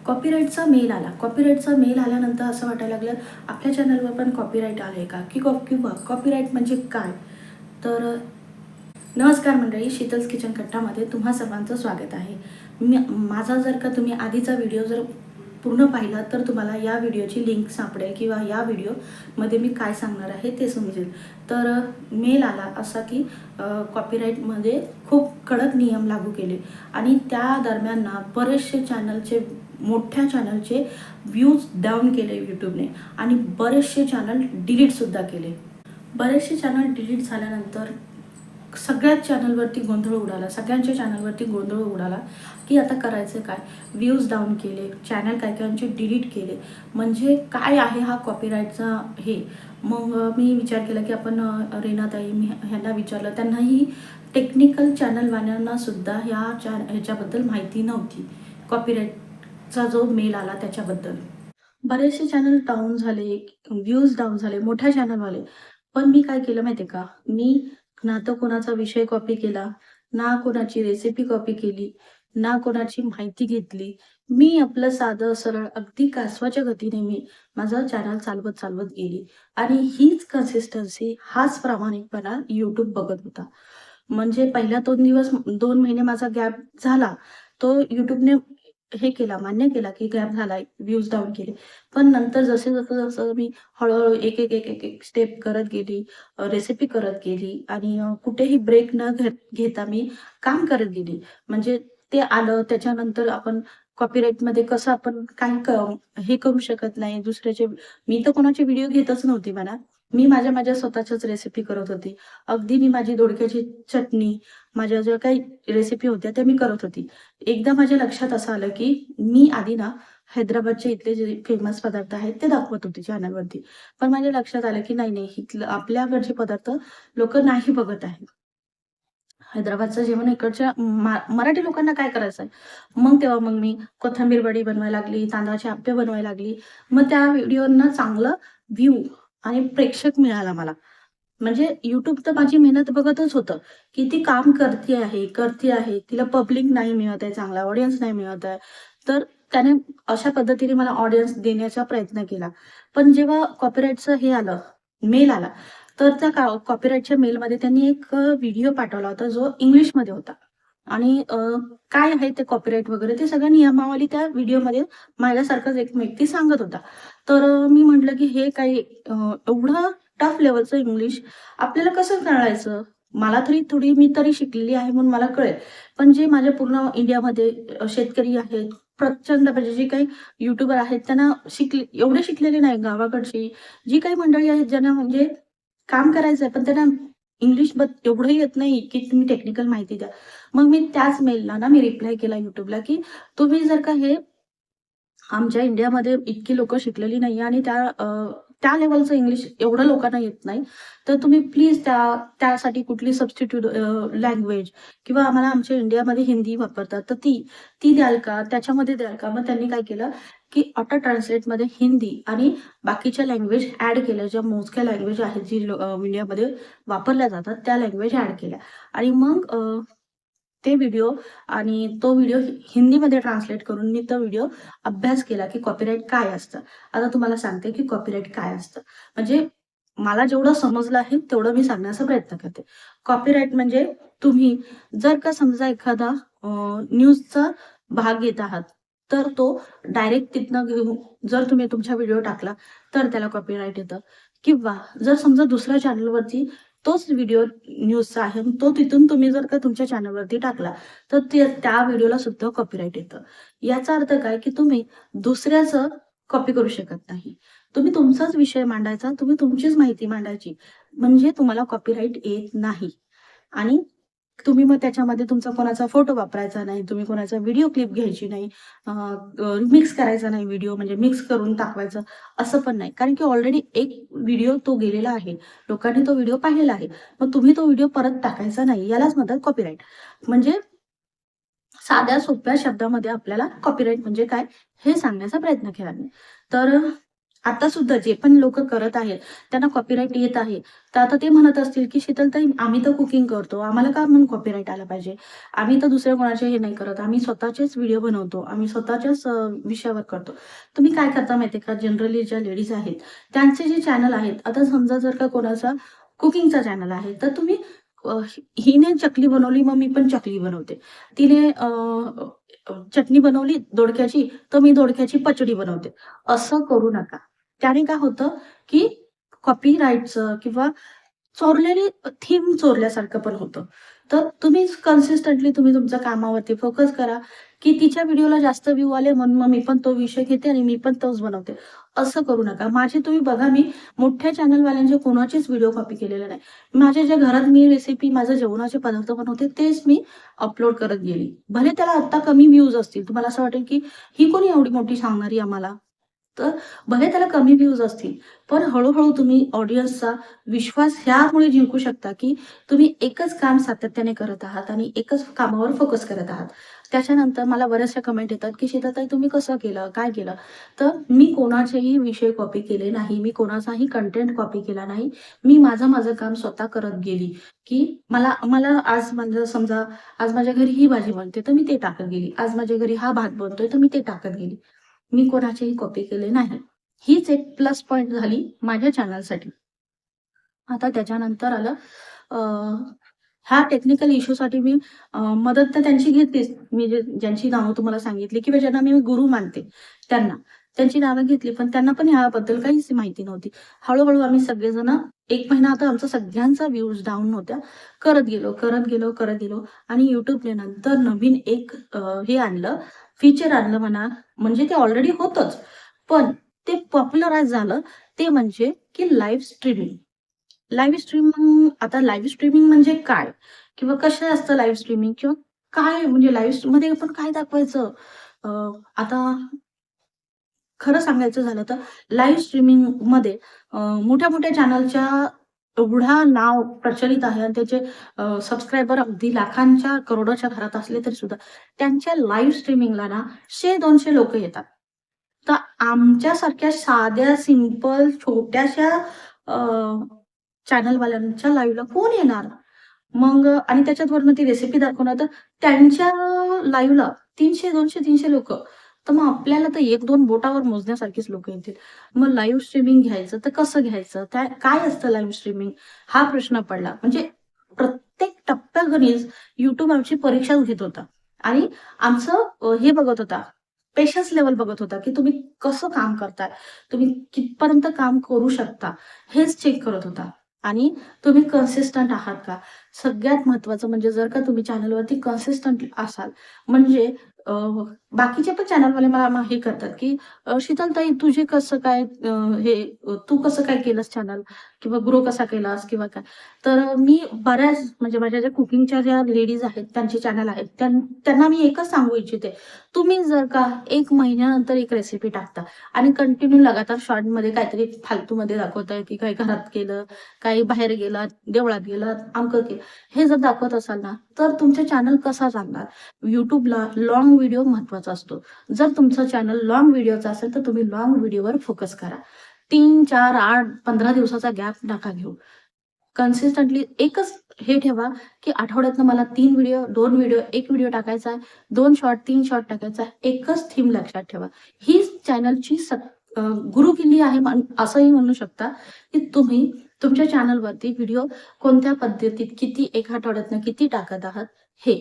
कॉपीराईटचा mail आला. कॉपीराईटचा mail आल्यानंतर असं वाटायला लागलं, आपल्या चॅनलवर पण कॉपीराईट आले का? किंवा कॉपीराईट म्हणजे काय? तर नमस्कार मंडळी, शीतल्स किचन कट्टामध्ये तुम्हा सर्वांचं स्वागत आहे. माझा जर का तुम्ही आधीचा व्हिडिओ जर पूर्ण पाहिला तर तुम्हाला या व्हिडिओची लिंक सापडेल किंवा या व्हिडिओमध्ये मी काय सांगणार आहे ते समजेल. तर मेल आला असा की कॉपीराईटमध्ये खूप कडक नियम लागू केले आणि त्या दरम्यान ना बरेचसे मोठ्या चॅनलचे व्ह्यूज डाऊन केले यूट्यूबने आणि बरेचसे चॅनल डिलीटसुद्धा केले. बरेचसे चॅनल डिलीट झाल्यानंतर सगळ्याच चॅनलवरती गोंधळ उडाला. सगळ्यांच्या चॅनलवरती गोंधळ उडाला की आता करायचं काय? व्ह्यूज डाऊन केले, चॅनल काही डिलीट केले. म्हणजे काय आहे हा कॉपीराईटचा हे? मग मी विचार केला की आपण रेनाताई ह्यांना विचारलं. त्यांनाही टेक्निकल चॅनलवाल्यांना सुद्धा ह्याच्याबद्दल माहिती नव्हती. कॉपीराईटचा जो मेल आला त्याच्याबद्दल. बरेचसे चॅनल डाऊन झाले, व्ह्यूज डाऊन झाले, मोठ्या चॅनलवाले. पण मी काय केलं माहिती आहे का? मी ना तर कोणाचा विषय कॉपी केला, ना कोणाची रेसिपी कॉपी केली, ना कोणाची माहिती घेतली. मी आपलं साधं सरळ अगदी कासवाच्या गतीने मी माझं चॅनल चालवत गेली आणि हीच कन्सिस्टन्सी, हाच प्रामाणिकपणा YouTube बघत होता. म्हणजे पहिल्या 2 महिने माझा गॅप झाला. तो YouTubeने हे केला, मान्य केला की गॅप झालाय, व्ह्यूज डाऊन केले. पण नंतर जसं मी हळू-हळू एक स्टेप करत गेली, रेसिपी करत गेली आणि कुठेही ब्रेक न घेता मी काम करत गेली. म्हणजे ते आलं त्याच्यानंतर आपण कॉपीराईटमध्ये कसं आपण हे करू शकत नाही दुसऱ्याचे. मी तर कोणाचे व्हिडिओ घेतच नव्हती म्हणा. मी माझ्या स्वतःच्याच रेसिपी करत होती. अगदी मी माझी दोडक्याची चटणी, माझ्या ज्या काही रेसिपी होत्या त्या मी करत होती. एकदा माझ्या लक्षात असं आलं की मी आधी ना हैदराबादचे इथले जे फेमस पदार्थ आहेत ते दाखवत होते चॅनलवरती. पण माझ्या लक्षात आलं की नाही, इथलं आपल्याकडचे पदार्थ लोकं नाही बघत आहेत. हैदराबादचं जेवण इकडच्या मराठी लोकांना काय करायचं आहे? मग मी कोथिंबीर वडी बनवायला लागली, तांदळाचे अप्पे बनवायला लागली. मग त्या व्हिडिओंना चांगलं व्ह्यू आणि प्रेक्षक मिळाला मला. म्हणजे YouTube तर माझी मेहनत बघतच होतं, की ती काम करते आहे. तिला पब्लिक नाही मिळत आहे, चांगला ऑडियन्स नाही मिळत आहे. तर त्याने अशा पद्धतीने मला ऑडियन्स देण्याचा प्रयत्न केला. पण जेव्हा कॉपीराईटचं हे आलं, मेल आला, तर त्या कॉपीराईटच्या मेलमध्ये त्यांनी एक व्हिडिओ पाठवला होता, जो इंग्लिशमध्ये होता आणि काय आहे ते कॉपीराईट वगैरे ते सगळं नियमावली त्या व्हिडिओमध्ये माझ्यासारखाच एक व्यक्ती सांगत होता. तर मी म्हटलं, की हे काही एवढं टफ लेव्हलचं इंग्लिश आपल्याला कसं कळायचं? मला तरी मी तरी शिकलेली आहे म्हणून मला कळेल. पण जे माझ्या पूर्ण इंडियामध्ये शेतकरी आहेत, प्रचंड म्हणजे जे काही यूट्यूबर आहेत त्यांना एवढे शिकलेले नाही गावाकडची जी काही मंडळी आहेत ज्यांना म्हणजे काम करायचंय पण त्यांना इंग्लिश एवढं येत नाही, की तुम्ही टेक्निकल माहिती द्या. मग मी त्याच मेलला ना मी रिप्लाय केला YouTubeला, की तुम्ही जर का हे आमच्या इंडियामध्ये इतकी लोकं शिकलेली नाहीये आणि त्या लेव्हलचं इंग्लिश एवढं लोकांना येत नाही. तर तुम्ही प्लीज त्यासाठी कुठली सबस्टिट्यूट लँग्वेज किंवा आम्हाला आमच्या इंडियामध्ये हिंदी वापरतात, तर ती द्याल का? त्याच्यामध्ये द्याल का? मग त्यांनी काय केलं, की ऑटो ट्रान्सलेटमध्ये हिंदी आणि बाकीच्या लँग्वेज ॲड केल्या. ज्या मोजक्या लँग्वेज आहेत, जी इंडियामध्ये वापरल्या जातात, त्या लँग्वेज ॲड केल्या आणि मग ते व्हिडिओ आणि तो व्हिडिओ हिंदीमध्ये ट्रान्सलेट करून मी तो व्हिडिओ अभ्यास केला, की कॉपीराईट काय असतं. आता तुम्हाला सांगते, की कॉपीराईट काय असतं. म्हणजे मला जेवढं समजलं आहे, तेवढं मी सांगण्याचा प्रयत्न करते. कॉपीराईट म्हणजे तुम्ही जर का समजा एखादा न्यूजचा भाग घेत आहात, तर तो डायरेक्ट तिथनं घेऊन जर तुम्ही तुमचा व्हिडिओ टाकला, तर त्याला कॉपीराईट येतं किंवा जर समजा दुसऱ्या चॅनलवरती तोच व्हिडिओ न्यूजचा आहे, तो तिथून तुम्ही जर का तुमच्या चॅनलवरती टाकला, तर त्या व्हिडिओला सुद्धा कॉपीराईट येतं. याचा अर्थ काय, की तुम्ही दुसऱ्याचं कॉपी करू शकत नाही. तुम्ही तुमचाच विषय मांडायचा, तुम्ही तुमचीच माहिती मांडायची, म्हणजे तुम्हाला कॉपीराईट येत नाही. आणि तुम्ही मग त्याच्यामध्ये तुमचा कोणाचा फोटो वापरायचा नाही, तुम्ही कोणाचा व्हिडिओ क्लिप घ्यायची नाही, मिक्स करायचा नाही व्हिडिओ म्हणजे मिक्स करून टाकवायचं असं पण नाही. कारण की ऑलरेडी एक व्हिडिओ तो गेलेला आहे. लोकांनी तो व्हिडिओ पाहिलेला आहे. मग तुम्ही तो व्हिडिओ परत टाकायचा नाही. यालाच म्हणतात कॉपीराईट. म्हणजे साध्या सोप्या शब्दामध्ये आपल्याला कॉपीराईट म्हणजे काय हे सांगण्याचा प्रयत्न केला मी. तर आता सुद्धा जे पण लोक करत आहेत त्यांना कॉपीराईट येत आहे. तर आता ते म्हणत असतील की शीतलताई आम्ही तर कुकिंग करतो, आम्हाला का म्हणून कॉपीराईट आला पाहिजे? आम्ही तर दुसऱ्या कोणाचे हे नाही करत, आम्ही स्वतःचेच व्हिडिओ बनवतो, आम्ही स्वतःच्याच विषयावर करतो. तुम्ही काय करता माहिती का, जनरली ज्या लेडीज आहेत त्यांचे जे चॅनल आहेत, आता समजा जर का कोणाचा कुकिंगचा चॅनल आहे तर तुम्ही हिने चकली बनवली मग मी पण चकली बनवते, तिने चटणी बनवली दोडक्याची तर मी दोडक्याची पचडी बनवते. असं करू नका. त्याने काय होतं, की कॉपीराईटचं किंवा चोरलेली थीम चोरल्यासारखं पण होतं. तर तुम्हीच कन्सिस्टंटली तुम्ही तुमच्या कामावरती फोकस करा, की तिच्या व्हिडिओला जास्त व्ह्यू आले म्हणून मग मी पण तो विषय घेते आणि मी पण तोच बनवते. असं करू नका. माझे तुम्ही बघा, मी मोठ्या चॅनलवाल्यांचे कोणाचेच व्हिडिओ कॉपी केलेले नाही. माझ्या ज्या घरात मी रेसिपी माझं जेवणाचे पदार्थ बनवते तेच मी अपलोड करत गेली. भले त्याला आत्ता कमी व्ह्यूज असतील. तुम्हाला असं वाटेल, की ही कोणी एवढी मोठी सांगणारी आम्हाला? तर भले त्याला कमी व्ह्यूज असतील, पण हळू-हळू तुम्ही ऑडियन्सचा विश्वास ह्यामुळे जिंकू शकता, की तुम्ही एकच काम सातत्याने करत आहात आणि एकच कामावर फोकस करत आहात. त्याच्यानंतर मला बऱ्याचशा कमेंट येतात, की "शीतलताई तुम्ही कसं केलं? काय केलं?" तर मी कोणाचेही विषय कॉपी केले नाही. मी कोणाचाही कंटेंट कॉपी केला नाही. मी माझं काम स्वतः करत गेली, की मला मला आज म्हणजे समजा आज माझ्या घरी ही भाजी बनते, तर मी ते टाकत गेली. आज माझ्या घरी हा भात बनतोय, तर मी ते टाकत गेली. मी कोणाचीही कॉपी केले नाही. हीच एक प्लस पॉइंट झाली माझ्या चॅनलसाठी. आता त्याच्यानंतर आलं अ, ह्या टेक्निकल इश्यूसाठी मी मदत तर त्यांची घेतलीच. मी ज्यांची नावं तुम्हाला सांगितली किंवा ज्यांना मी गुरु मानते त्यांना. त्यांची नावं घेतली, पण त्यांना पण ह्याबद्दल काहीच माहिती नव्हती. हळू आम्ही सगळेजण 1 महिना आता आमचा सगळ्यांचा व्ह्यूज डाऊन होत्या. करत गेलो आणि YouTubeने नंतर नवीन एक हे आणलं, फीचर आणलं म्हणा, म्हणजे ते ऑलरेडी होतंच. पण ते पॉप्युलराइज झालं, ते म्हणजे की लाईव्ह स्ट्रीमिंग. लाईव्ह स्ट्रीमिंग म्हणजे काय? किंवा कसं असतं लाईव्ह स्ट्रीमिंग किंवा काय म्हणजे लाईव्ह आपण काय दाखवायचं? अ, आता खरं सांगायचं झालं तर लाईव्ह स्ट्रीमिंगमध्ये मोठ्या-मोठ्या चॅनलच्या एवढा नाव प्रचलित आहे आणि त्याचे सबस्क्रायबर अगदी लाखांच्या, करोडोच्या घरात असले तरी सुद्धा त्यांच्या लाईव्ह स्ट्रीमिंगला ना 100-200 लोकं येतात. तर आमच्यासारख्या साध्या, सिंपल, छोट्याशा अ, चॅनलवाल्यांच्या लाईव्हला कोण येणार? मग आणि त्याच्यात वरनं ती रेसिपी दाखवणार, तर त्यांच्या लाईव्हला 300-200-300 लोकं. तर मग आपल्याला तर 1-2 बोटावर मोजण्यासारखीच लोकं येतील. मग लाईव्ह स्ट्रीमिंग घ्यायचं तर कसं घ्यायचं? काय असतं लाईव्ह स्ट्रीमिंग? हा प्रश्न पडला. म्हणजे प्रत्येक टप्प्याघणीच YouTube आमची परीक्षाच घेत होता आणि आमचं हे बघत होता, पेशन्स लेव्हल बघत होता, की तुम्ही कसं काम करताय? तुम्ही कितपर्यंत काम करू शकता? हेच चेक करत होता आणि तुम्ही कन्सिस्टंट आहात का? सगळ्यात महत्त्वाचं म्हणजे जर का तुम्ही चॅनलवरती कन्सिस्टंट असाल, म्हणजे अ, बाकीचे पण चॅनलवाले मला हे करतात, की "शीतलताई तुझे कसं काय तू कसं काय केलंस चॅनल किंवा ग्रो कसा केलास किंवा काय?" तर मी बऱ्याच म्हणजे माझ्या ज्या कुकिंगच्या ज्या लेडीज आहेत, त्यांचे चॅनल आहेत, त्यांना मी एकच सांगू इच्छिते, तुम्ही जर का 1 महिन्यानंतर एक रेसिपी टाकता आणि कंटिन्यू लगातार शॉर्टमध्ये काहीतरी फालतूमध्ये दाखवताय, की काही घरात केलं, काही बाहेर गेलात, देवळात गेलात, अमकं केलं. हे जर दाखवत असाल ना, तर तुमचा चॅनल कसा चालणार? YouTubeला लाँग व्हिडिओ महत्त्वाचा असतो. जर तुमचं चॅनल लाँग व्हिडिओचं असेल, तर तुम्ही लाँग व्हिडिओवर फोकस करा. 3, 4, 8, 15 दिवसाचा गॅप नका घेऊ. कन्सिस्टंटली एकच हे ठेवा, की आठवड्यातनं मला 3 व्हिडिओ, 2 व्हिडिओ, 1 व्हिडिओ टाकायचा आहे, 2 शॉर्ट, 3 शॉर्ट टाकायचा आहे. एकच थीम लक्षात ठेवा. हीच चॅनलची गुरुकिल्ली आहे असंही म्हणू शकता, की तुम्ही तुमच्या चॅनलवरती व्हिडिओ कोणत्या पद्धतीत, किती एका आठवड्यातनं किती टाकत आहात हे.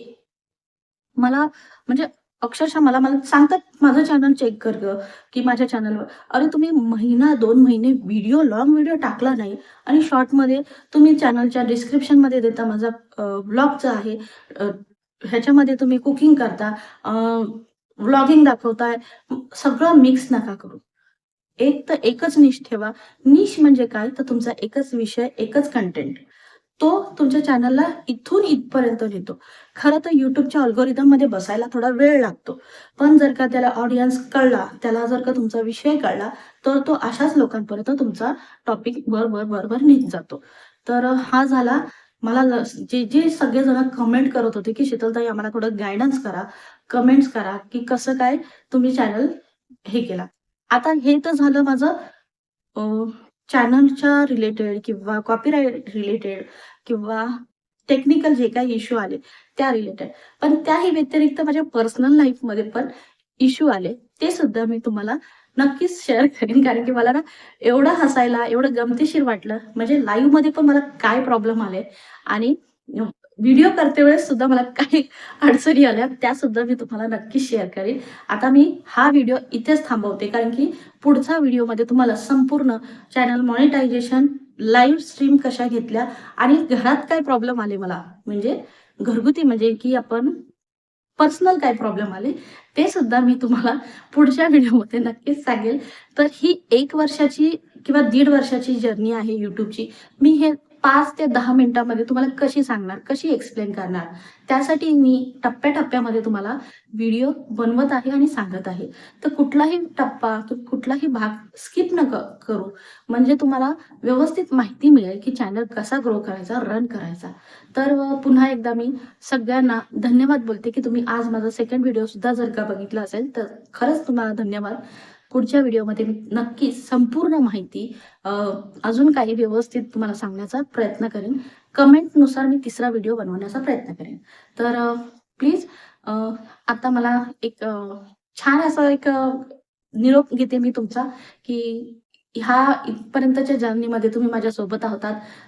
मला म्हणजे अक्षरशः मला मला सांगतात, "माझं चॅनल चेक कर गं," की माझ्या चॅनलवर अरे तुम्ही महिना 2 महिने लाँग व्हिडिओ टाकला नाही आणि शॉर्टमध्ये तुम्ही चॅनलच्या डिस्क्रिप्शनमध्ये देता माझा व्लॉगचा आहे. अ, ह्याच्यामध्ये तुम्ही कुकिंग करता, व्लॉगिंग दाखवताय. सगळं मिक्स नका करू. एक तर एकच निश ठेवा. निश म्हणजे काय? तर तुमचा एकच विषय, एकच कंटेंट. तो तुमच्या चॅनलला इथून इथपर्यंत नेतो. खरं तर YouTubeच्या अल्गोरिथममध्ये बसायला थोडा वेळ लागतो. पण जर का त्याला ऑडियन्स कळला, त्याला जर का तुमचा विषय कळला, तर तो अशाच लोकांपर्यंत तुमचा टॉपिक वर नेत जातो. तर हा झाला मला जे सगळेजण कमेंट करत होते, की "शीतलताई आम्हाला थोडं गाईडन्स करा, कमेंट्स करा, की कसं काय तुम्ही चॅनल हे केला." आता हे तर झालं माझं चॅनलच्या रिलेटेड किंवा कॉपीराईट रिलेटेड किंवा टेक्निकल जे काही इश्यू आले त्या रिलेटेड. पण त्याही व्यतिरिक्त माझ्या पर्सनल लाईफमध्ये पण इश्यू आले, ते सुद्धा मी तुम्हाला नक्कीच शेअर करेन. कारण की मला ना एवढं हसायला, एवढं गमतीशीर वाटलं. म्हणजे लाईव्हमध्ये पण मला काय प्रॉब्लेम आले आणि व्हिडिओ करते वेळेस सुद्धा मला काही अडचणी आल्या, त्यासुद्धा मी तुम्हाला नक्कीच शेअर करेन. आता मी हा व्हिडिओ इथेच थांबवते, कारण की पुढच्या व्हिडिओमध्ये तुम्हाला संपूर्ण चॅनल मॉनिटायझेशन, लाईव्ह स्ट्रीम कशा घेतल्या आणि घरात काय प्रॉब्लेम आले मला, म्हणजे घरगुती म्हणजे की आपण पर्सनल काय प्रॉब्लेम आले, ते सुद्धा मी तुम्हाला पुढच्या व्हिडिओमध्ये नक्कीच सांगेल. तर ही 1 वर्षाची किंवा 1.5 वर्षाची जर्नी आहे YouTubeची. मी हे 5 ते 10 मिनिटांमध्ये तुम्हाला कशी सांगणार, कशी एक्सप्लेन करणार, त्यासाठी मी टप्प्या-टप्प्यामध्ये तुम्हाला व्हिडिओ बनवत आहे आणि सांगत आहे. तर कुठलाही टप्पा, कुठलाही भाग स्किप नका करू. म्हणजे तुम्हाला व्यवस्थित माहिती मिळेल, की चॅनल कसा ग्रो करायचा, रन करायचा. तर पुन्हा एकदा मी सगळ्यांना धन्यवाद बोलते, की तुम्ही आज माझा सेकंड व्हिडिओसुद्धा जर का बघितला असेल, तर खरंच तुम्हाला धन्यवाद. पुढच्या व्हिडिओमध्ये मी नक्की संपूर्ण माहिती अ, अजून काही व्यवस्थित तुम्हाला सांगण्याचा प्रयत्न करेन. कमेंटनुसार मी तिसरा व्हिडिओ बनवण्याचा प्रयत्न करेन. तर प्लीज आता मला एक छान असा एक निरोप घेते मी तुमचा, की ह्या इथपर्यंतच्या जर्नीमध्ये तुम्ही माझ्यासोबत आहात.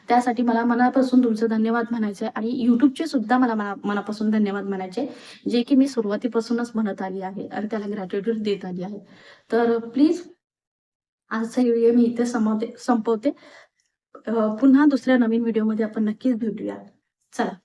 त्यासाठी मला मनापासून तुमचं धन्यवाद म्हणायचं आहे आणि YouTubeचे सुद्धा मला मनापासून धन्यवाद म्हणायचे, जे की मी सुरुवातीपासूनच म्हणत आली आहे आणि त्याला ग्रॅटिट्यूड देत आली आहे. तर प्लीज आजचा व्हिडिओ मी इथे संपवते. पुन्हा दुसऱ्या नवीन व्हिडिओमध्ये आपण नक्कीच भेटूया. चला.